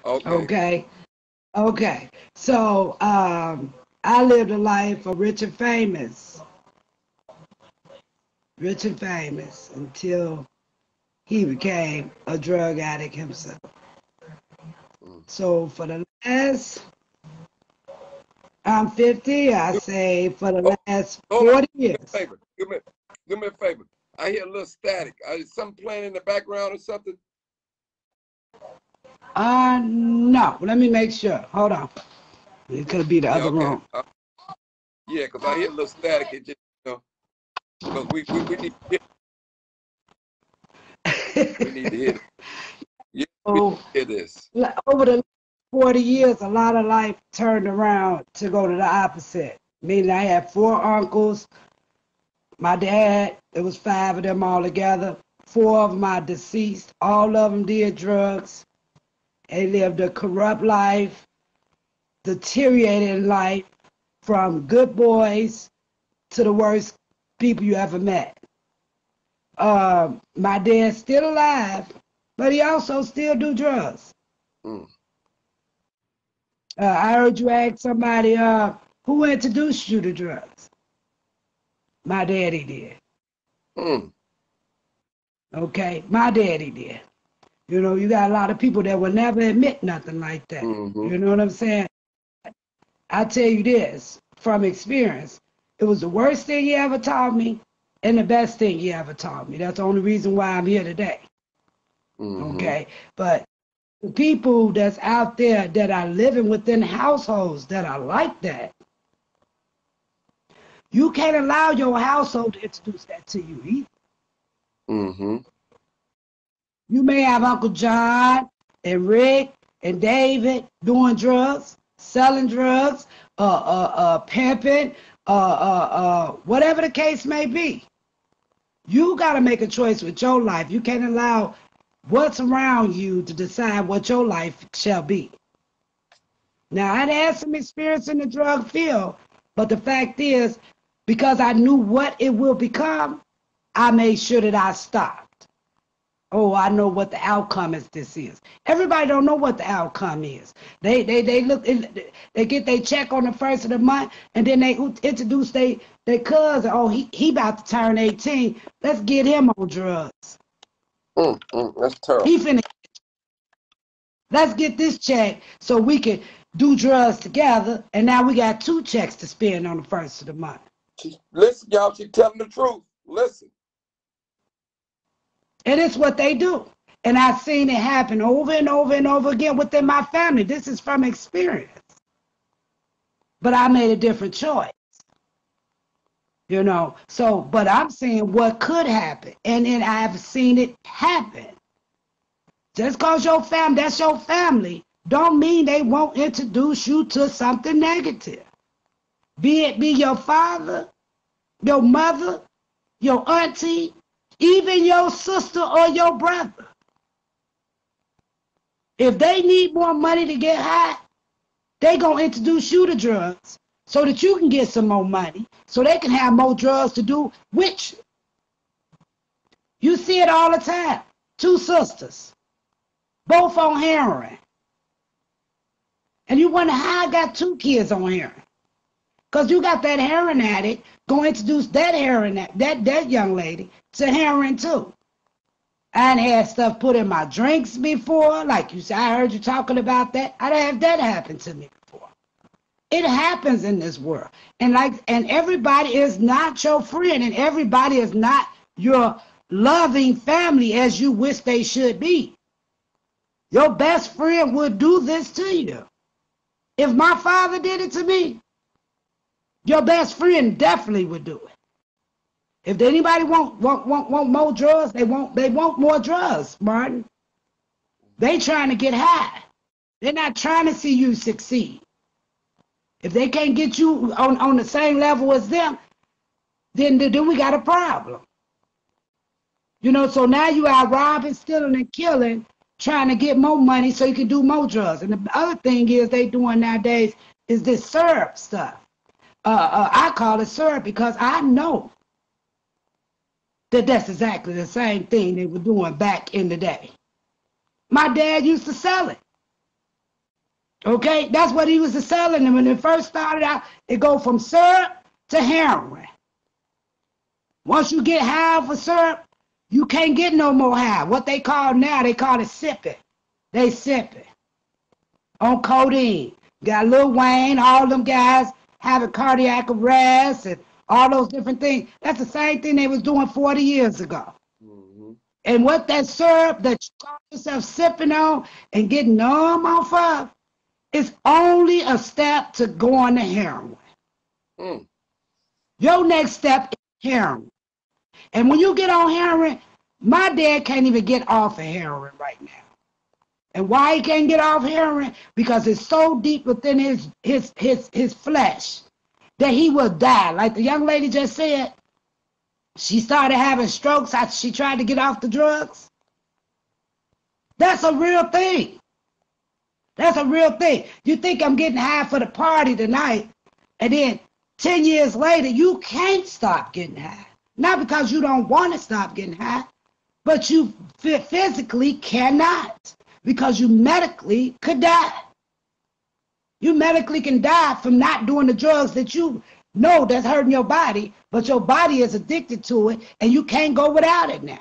Okay. Okay. Okay. So I lived a life of rich and famous until he became a drug addict himself. Mm. So for the last, I'm 50, I Do, say for the oh, last hold on. 40 Do me a years. favor. Do me a favor. I hear a little static. Is something playing in the background or something? No, let me make sure. Hold on. It could be the Yeah, other okay. room. Yeah, because I hear a little static. It just, because we need to hear, we need to hear this. Yeah, we So, hear this. over the 40 years, a lot of life turned around to go to the opposite. Meaning I had four uncles. My dad, it was five of them all together. Four of them are deceased. All of them did drugs. They lived a corrupt life, deteriorating life, from good boys to the worst people you ever met. My dad's still alive, but he also still do drugs. Mm. I heard you ask somebody, who introduced you to drugs? My daddy did. Mm. Okay, my daddy did. You know, you got a lot of people that will never admit nothing like that. Mm-hmm. You know what I'm saying? I tell you this from experience. It was the worst thing he ever taught me and the best thing he ever taught me. That's the only reason why I'm here today. Mm-hmm. Okay. But the people that's out there that are living within households that are like that, you can't allow your household to introduce that to you either. Mm-hmm. You may have Uncle John and Rick and David doing drugs, selling drugs, pimping, whatever the case may be. You got to make a choice with your life. You can't allow what's around you to decide what your life shall be. Now, I'd had some experience in the drug field, but the fact is, because I knew what it will become, I made sure that I stopped. Oh, I know what the outcome is. This is. Everybody don't know what the outcome is. They look. They get their check on the first of the month, and then they introduce they cousin. Oh, he about to turn 18. Let's get him on drugs. Mm. Mm. That's terrible. He finna. Let's get this check so we can do drugs together. And now we got two checks to spend on the first of the month. Listen, y'all, she telling the truth. Listen. And it's what they do. And I've seen it happen over and over and over again within my family. This is from experience. But I made a different choice, you know. So, but I'm saying what could happen. And then I've seen it happen. Just because your family, that's your family, don't mean they won't introduce you to something negative. Be it be your father, your mother, your auntie, even your sister or your brother. If they need more money to get high, they gonna introduce you to drugs so that you can get some more money, so they can have more drugs to do with you. You see it all the time. Two sisters, both on heroin. And you wonder how I got two kids on heroin. Because you got that heroin addict gonna introduce that heroin that young lady to heroin too. I had stuff put in my drinks before, like you said. I heard you talking about that. I done had that happen to me before. It happens in this world, and everybody is not your friend, and everybody is not your loving family as you wish they should be. Your best friend would do this to you. If my father did it to me, your best friend definitely would do it. If anybody want more drugs, they want more drugs, Martin. They trying to get high. They're not trying to see you succeed. If they can't get you on the same level as them, then we got a problem. You know, so now you are robbing, stealing, and killing, trying to get more money so you can do more drugs. And the other thing is they doing nowadays is this syrup stuff. I call it syrup because I know that that's exactly the same thing they were doing back in the day. My dad used to sell it. Okay, that's what he was selling. And when it first started out, it go from syrup to heroin. Once you get high for syrup, you can't get no more high. What they call now, they call it sipping. They sipping on codeine. Got Lil Wayne, all them guys having cardiac arrest and all those different things. That's the same thing they was doing 40 years ago. Mm-hmm. And what that syrup that you call yourself sipping on and getting numb off of is only a step to going to heroin. Mm. Your next step is heroin. And when you get on heroin, my dad can't even get off of heroin right now. And why he can't get off heroin? Because it's so deep within his flesh that he will die. Like the young lady just said, she started having strokes after she tried to get off the drugs. That's a real thing. That's a real thing. You think I'm getting high for the party tonight, and then 10 years later, you can't stop getting high. Not because you don't want to stop getting high, but you physically cannot because you medically could die. You medically can die from not doing the drugs that you know that's hurting your body, but your body is addicted to it, and you can't go without it now.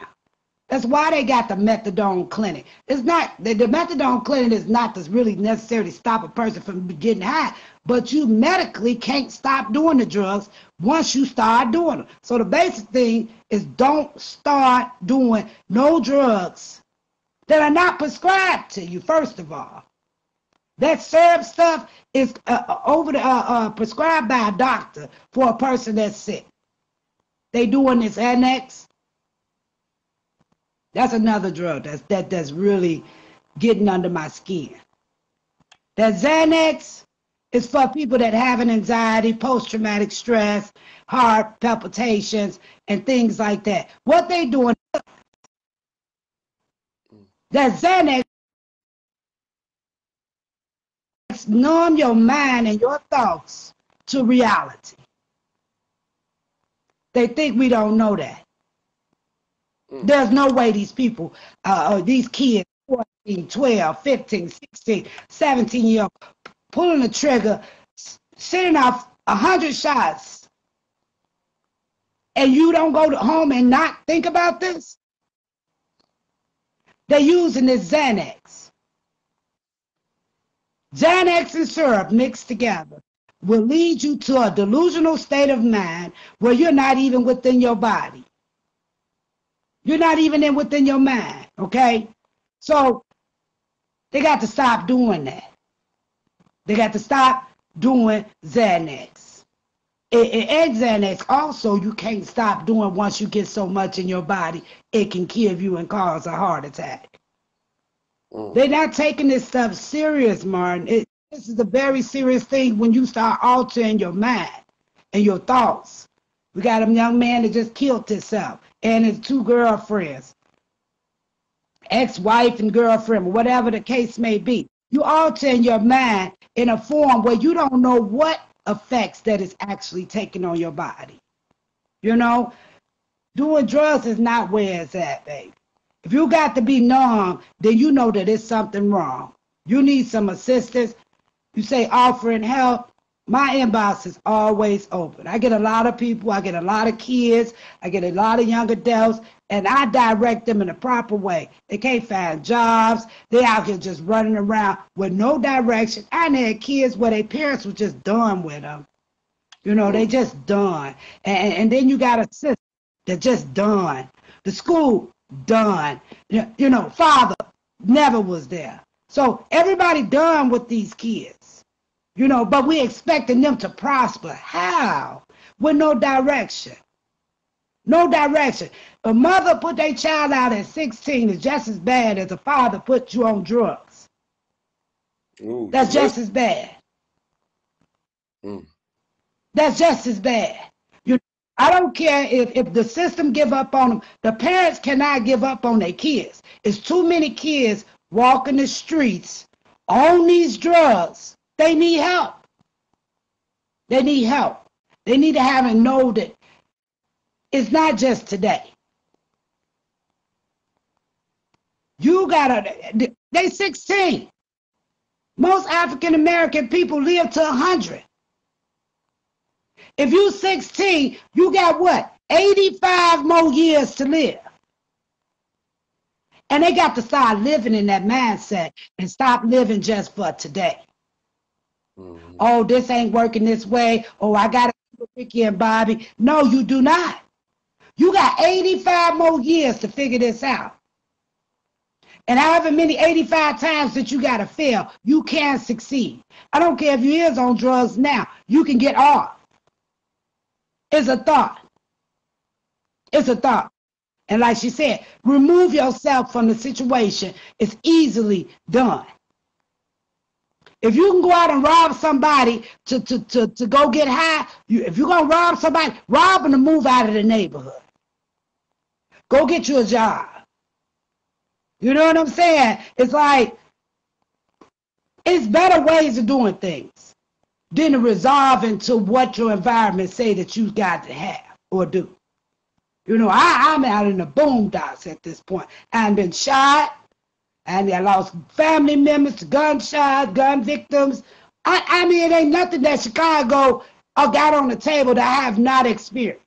That's why they got the methadone clinic. It's not the methadone clinic is not to really necessarily stop a person from getting high, but you medically can't stop doing the drugs once you start doing them. So the basic thing is don't start doing no drugs that are not prescribed to you. First of all, that syrup stuff is prescribed by a doctor for a person that's sick. They doing this Annex. That's another drug that's really getting under my skin. That Xanax is for people that have an anxiety, post-traumatic stress, heart palpitations, and things like that. What they doing, that Xanax numb your mind and your thoughts to reality. They think we don't know that. There's no way these people, these kids, 14, 12, 15, 16, 17 year old, pulling the trigger, sending off 100 shots, and you don't go home and not think about this? They're using this Xanax. Xanax and syrup mixed together will lead you to a delusional state of mind where you're not even within your body. You're not even within your mind, okay? So they got to stop doing that. They got to stop doing Xanax. And Xanax also you can't stop doing once you get so much in your body, it can kill you and cause a heart attack. They're not taking this stuff serious, Martin. This is a very serious thing when you start altering your mind and your thoughts. We got a young man that just killed himself and his 2 girlfriends, ex-wife and girlfriend, whatever the case may be. You altering your mind in a form where you don't know what effects that is actually taking on your body. You know, doing drugs is not where it's at, baby. If you got to be numb, then you know that it's something wrong. You need some assistance. You say offering help. My inbox is always open. I get a lot of people. I get a lot of kids. I get a lot of young adults, and I direct them in the proper way. They can't find jobs. They out here just running around with no direction. I had kids where their parents were just done with them. You know, they just done. And then you got a sister that just done. The school done. You know, father never was there. So everybody done with these kids. You know, but we expecting them to prosper. How? With no direction. No direction. A mother put their child out at 16 is just as bad as a father put you on drugs. Ooh, that's just as bad. That's just as bad. I don't care if the system give up on them. The parents cannot give up on their kids. It's too many kids walking the streets on these drugs. They need help. They need help. They need to have and know that it's not just today. You gotta, they 16. Most African American people live to 100. If you 16, you got what? 85 more years to live. And they got to start living in that mindset and stop living just for today. Mm-hmm. Oh, this ain't working this way. Oh, I got to with Ricky and Bobby. No, you do not. You got 85 more years to figure this out. And however many 85 times that you got to fail, you can succeed. I don't care if you is on drugs now. You can get off. It's a thought. It's a thought. And like she said, remove yourself from the situation. It's easily done. If you can go out and rob somebody to go get high, if you're going to rob somebody, rob them to move out of the neighborhood. Go get you a job. You know what I'm saying? It's like, it's better ways of doing things than to resolve into what your environment say that you got to have or do. You know, I'm out in the boondocks at this point. I've been shot, and I lost family members to gunshots, gun victims. I mean, it ain't nothing that Chicago got on the table that I have not experienced.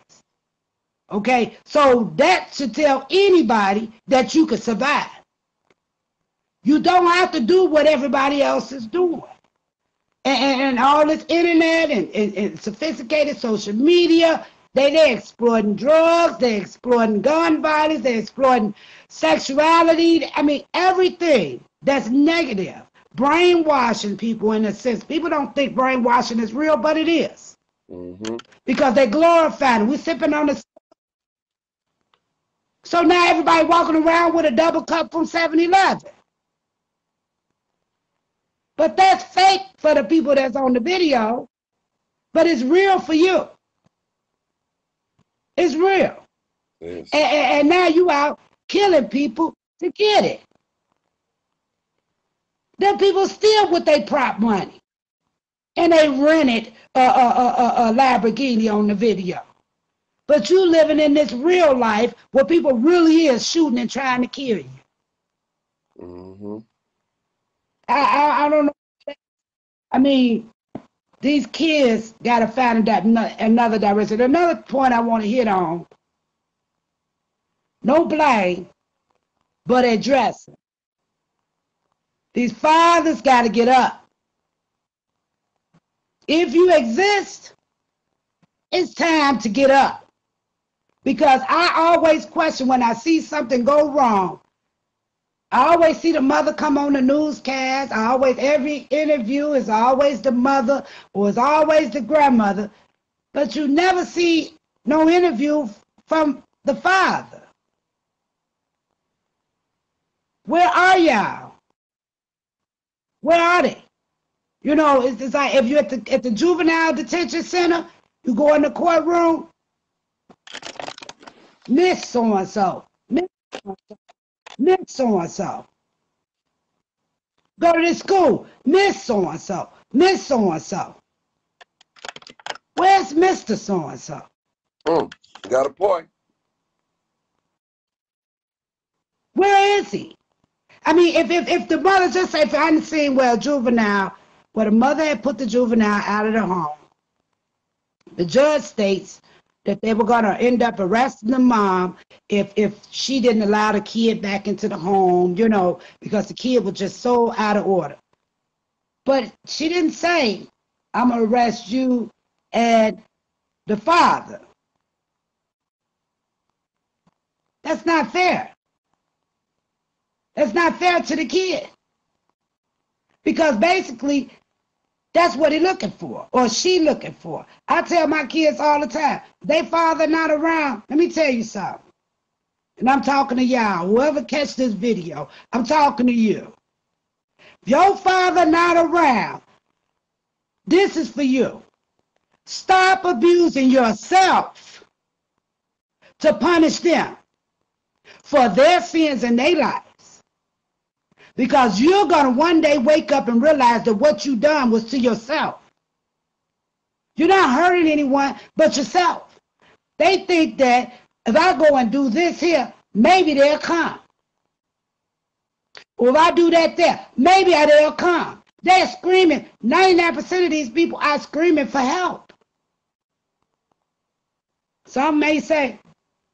Okay, so that should tell anybody that you can survive. You don't have to do what everybody else is doing. And all this internet and sophisticated social media, they're exploiting drugs, they're exploiting gun violence, they're exploiting sexuality. I mean, everything that's negative. Brainwashing people in a sense. People don't think brainwashing is real, but it is. Mm-hmm. Because they glorify it. We're sipping on the... So now everybody walking around with a double cup from 7-Eleven. But that's fake for the people that's on the video. But it's real for you. It's real. Yes. And now you out killing people to get it. Then people steal with their prop money. And they rented a Lamborghini on the video. But you living in this real life where people really is shooting and trying to kill you. Mm-hmm. I don't know. I mean, these kids got to find another direction. Another point I want to hit on. No blame, but addressing. These fathers got to get up. If you exist, it's time to get up. Because I always question when I see something go wrong. I always see the mother come on the newscast. Every interview is always the mother or it's always the grandmother. But you never see no interview from the father. Where are y'all? Where are they? You know, it's like if you're at the juvenile detention center, you go in the courtroom, Miss so-and-so, Miss so-and-so. Go to this school, Miss so-and-so, Miss so-and-so. Where's Mr. so-and-so? You got a point. Where is he? I mean, if the mother just say, if I hadn't seen, well, juvenile, where the mother had put the juvenile out of the home, the judge states that they were going to end up arresting the mom if she didn't allow the kid back into the home, you know, because the kid was just so out of order. But she didn't say, I'm going to arrest you and the father. That's not fair. That's not fair to the kid. Because basically, that's what he's looking for, or she looking for. I tell my kids all the time, they father not around. Let me tell you something. And I'm talking to y'all, whoever catch this video, I'm talking to you. If your father not around, this is for you. Stop abusing yourself to punish them for their sins in their lives. Because you're going to one day wake up and realize that what you done was to yourself. You're not hurting anyone but yourself. They think that if I go and do this here, maybe they'll come. Or if I do that there, maybe they'll come. They're screaming. 99% of these people are screaming for help. Some may say,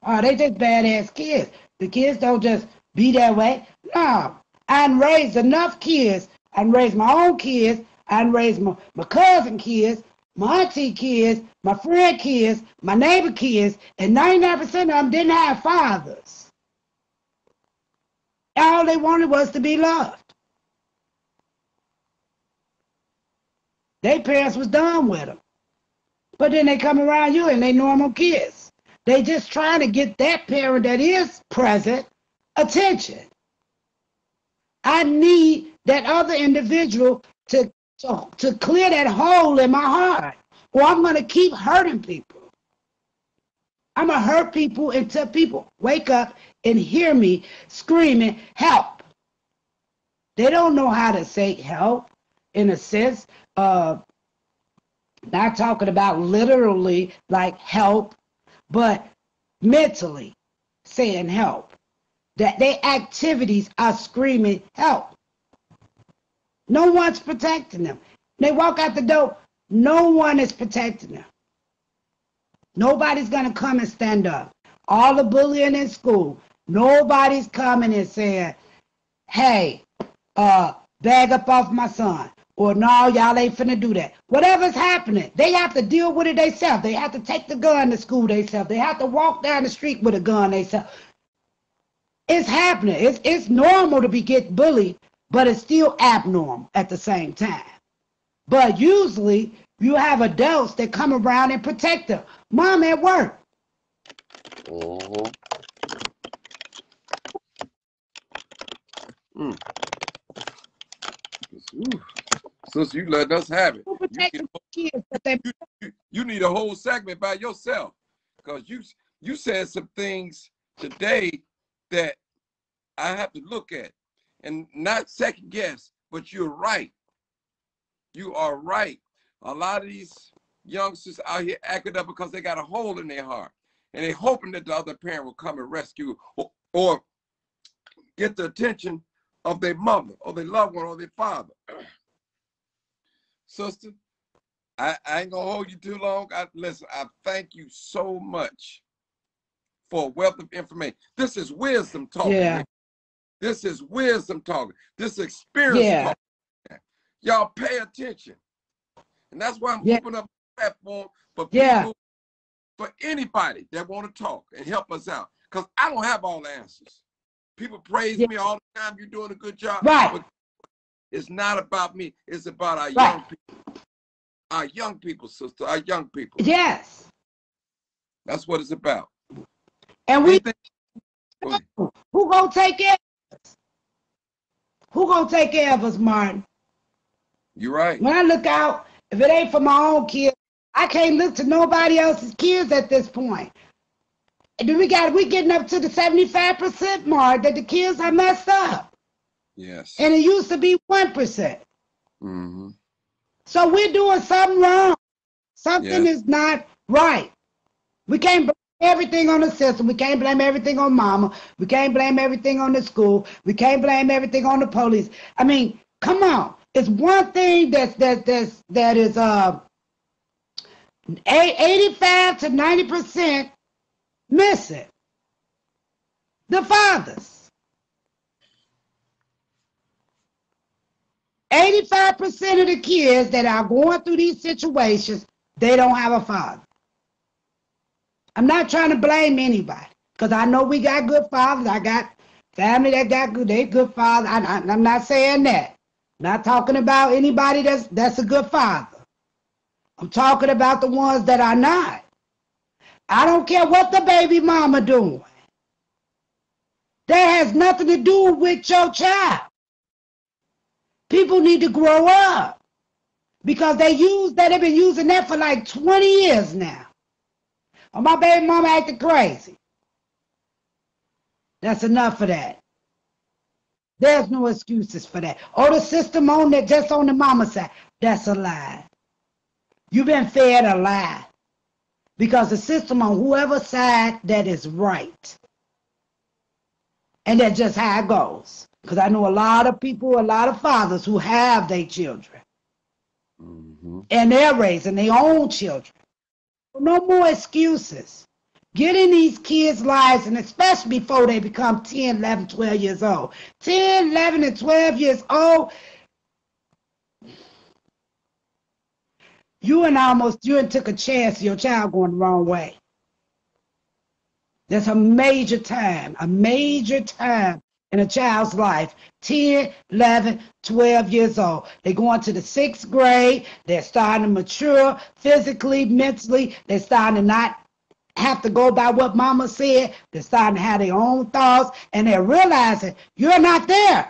oh, they just badass kids. The kids don't just be that way. No. I raised enough kids. I raised my own kids. I raised my cousin kids, my auntie kids, my friend kids, my neighbor kids, and 99% of them didn't have fathers. All they wanted was to be loved. Their parents was done with them. But then they come around you and they normal kids. They just trying to get that parent that is present attention. I need that other individual to clear that hole in my heart, or I'm going to keep hurting people. I'm going to hurt people until people wake up and hear me screaming, help. They don't know how to say help in a sense. Not talking about literally like help, but mentally saying help. That their activities are screaming help. No one's protecting them. They walk out the door, no one is protecting them. Nobody's going to come and stand up. All the bullying in school, nobody's coming and saying, hey, bag up off my son. Or no, y'all ain't finna do that. Whatever's happening, they have to deal with it themselves. They have to take the gun to school themselves. They have to walk down the street with a gun themselves. It's happening. It's normal to be get bullied, but it's still abnormal at the same time. But usually you have adults that come around and protect them. Mom at work. Mm-hmm. Sister, you let us have it. You need a whole segment by yourself, because you said some things today that I have to look at and not second guess, but you're right. You are right. A lot of these youngsters out here acting up because they got a hole in their heart, and they're hoping that the other parent will come and rescue or get the attention of their mother or their loved one or their father. Sister, I ain't gonna hold you too long. Listen, I thank you so much for a wealth of information. This is wisdom talking. Yeah. This is wisdom talking. This is experience talking. Y'all pay attention. And that's why I'm opening up a platform for people, for anybody that want to talk and help us out. Because I don't have all the answers. People praise me all the time. You're doing a good job. Right. But it's not about me. It's about our young people. Our young people, sister. Our young people. Yes. That's what it's about. And who gonna take care of us? Who gonna take care of us, Martin? You're right. When I look out, if it ain't for my own kids, I can't look to nobody else's kids at this point. We getting up to the 75% mark that the kids are messed up. Yes. And it used to be 1%. Mm-hmm. So we're doing something wrong. Something is not right. We can't blame everything on the system. We can't blame everything on mama. We can't blame everything on the school. We can't blame everything on the police. I mean, come on. It's one thing that is 85 to 90% missing. The fathers. 85% of the kids that are going through these situations, they don't have a father. I'm not trying to blame anybody, because I know we got good fathers. I got family that got good fathers. I'm not saying that. I'm not talking about anybody that's a good father. I'm talking about the ones that are not. I don't care what the baby mama doing. That has nothing to do with your child. People need to grow up, because they've been using that for like 20 years now. Oh, my baby mama acting crazy. That's enough of that. There's no excuses for that. Oh, the system on that, just on the mama side. That's a lie. You've been fed a lie. Because the system on whoever side, that is right. And that's just how it goes. Because I know a lot of people, a lot of fathers who have their children. And they're raising their own children. No more excuses. Get in these kids' lives, and especially before they become 10, 11, 12 years old. 10, 11, and 12 years old, you took a chance of your child going the wrong way. That's a major time in a child's life. 10, 11, 12 years old. They're going to the 6th grade. They're starting to mature physically, mentally. They're starting to not have to go by what mama said. They're starting to have their own thoughts, and they're realizing you're not there.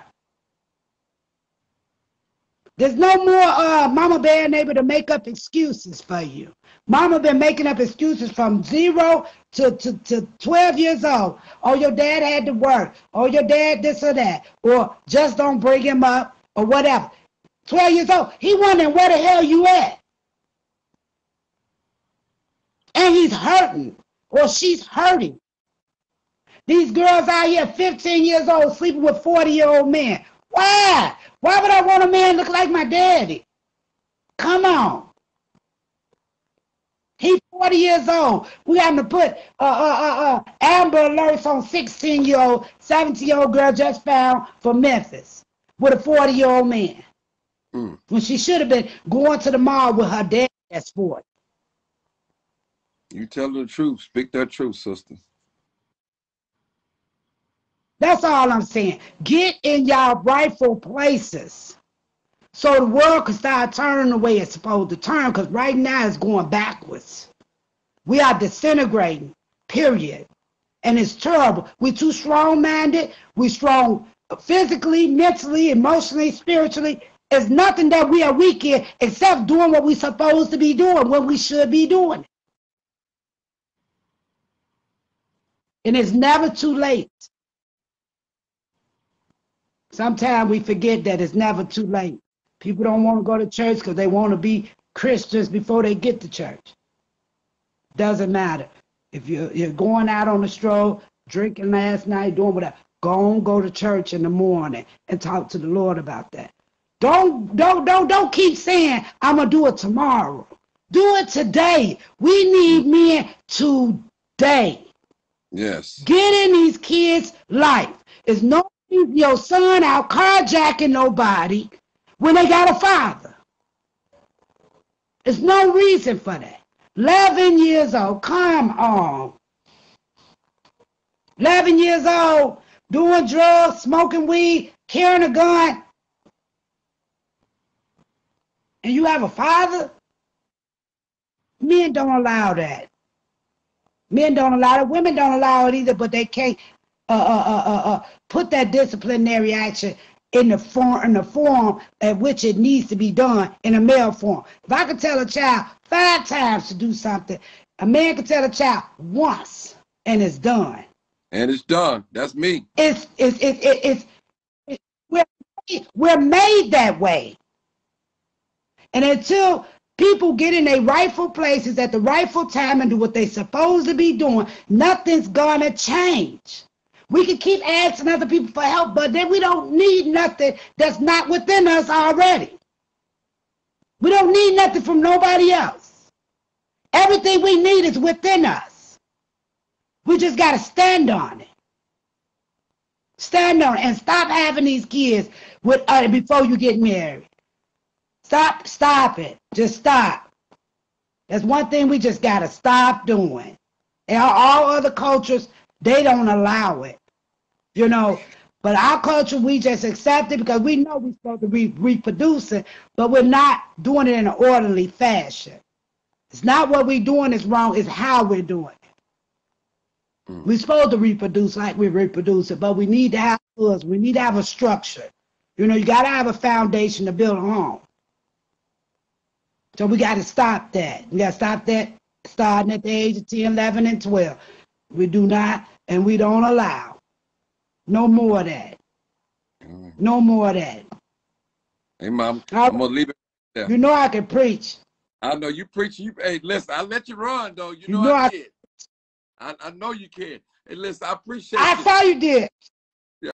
There's no more mama being able to make up excuses for you. Mama been making up excuses from 0 to 12 years old. Oh, your dad had to work. Oh, your dad this or that. Or just don't bring him up or whatever. 12 years old, he wondering where the hell you at. And he's hurting or she's hurting. These girls out here 15 years old sleeping with 40-year-old men. Why? Why would I want a man look like my daddy? Come on. He's 40 years old. We having to put Amber Alerts on 16-year-old, 17-year-old girl just found from Memphis with a 40-year-old man. When she should have been going to the mall with her dad at 40. You tell the truth. Speak that truth, sister. That's all I'm saying. Get in y'all rightful places so the world can start turning the way it's supposed to turn, because right now it's going backwards. We are disintegrating, period. And it's terrible. We're too strong-minded. We're strong physically, mentally, emotionally, spiritually. There's nothing that we are weak in except doing what we're supposed to be doing, what we should be doing. And it's never too late. Sometimes we forget that it's never too late. People don't want to go to church because they want to be Christians before they get to church. Doesn't matter. If you're going out on the stroll, drinking last night, doing whatever, go to church in the morning and talk to the Lord about that. Don't keep saying, I'm going to do it tomorrow. Do it today. We need men today. Yes. Get in these kids' life. It's no your son out carjacking nobody when they got a father. There's no reason for that. 11 years old, come on. 11 years old, doing drugs, smoking weed, carrying a gun. And you have a father? Men don't allow that. Men don't allow it. Women don't allow it either, but they can't put that disciplinary action in the form at which it needs to be done in a male form. If I could tell a child 5 times to do something, a man can tell a child once and it's done. And it's done. That's me. We're made that way. And until people get in their rightful places at the rightful time and do what they're supposed to be doing, nothing's gonna change. We can keep asking other people for help, but then we don't need nothing that's not within us already. We don't need nothing from nobody else. Everything we need is within us. We just got to stand on it. Stand on it and stop having these kids with before you get married. Stop it. Just stop. That's one thing we just got to stop doing. And all other cultures, they don't allow it. You know, but our culture, we just accept it because we know we're supposed to be reproducing, but we're not doing it in an orderly fashion. It's not what we're doing is wrong, it's how we're doing it. We're supposed to reproduce like we reproduce it, but we need to have us. We need to have a structure. You know, you got to have a foundation to build a home. So we got to stop that. We got to stop that starting at the age of 10, 11, and 12. We do not, and we don't allow. No more of that. No more of that. Hey, Mom, I'm going to leave it there. You know I can preach. I know you preach. Hey, listen, I let you run, though. You know I did. I know you can. Hey, listen, I appreciate I saw you did.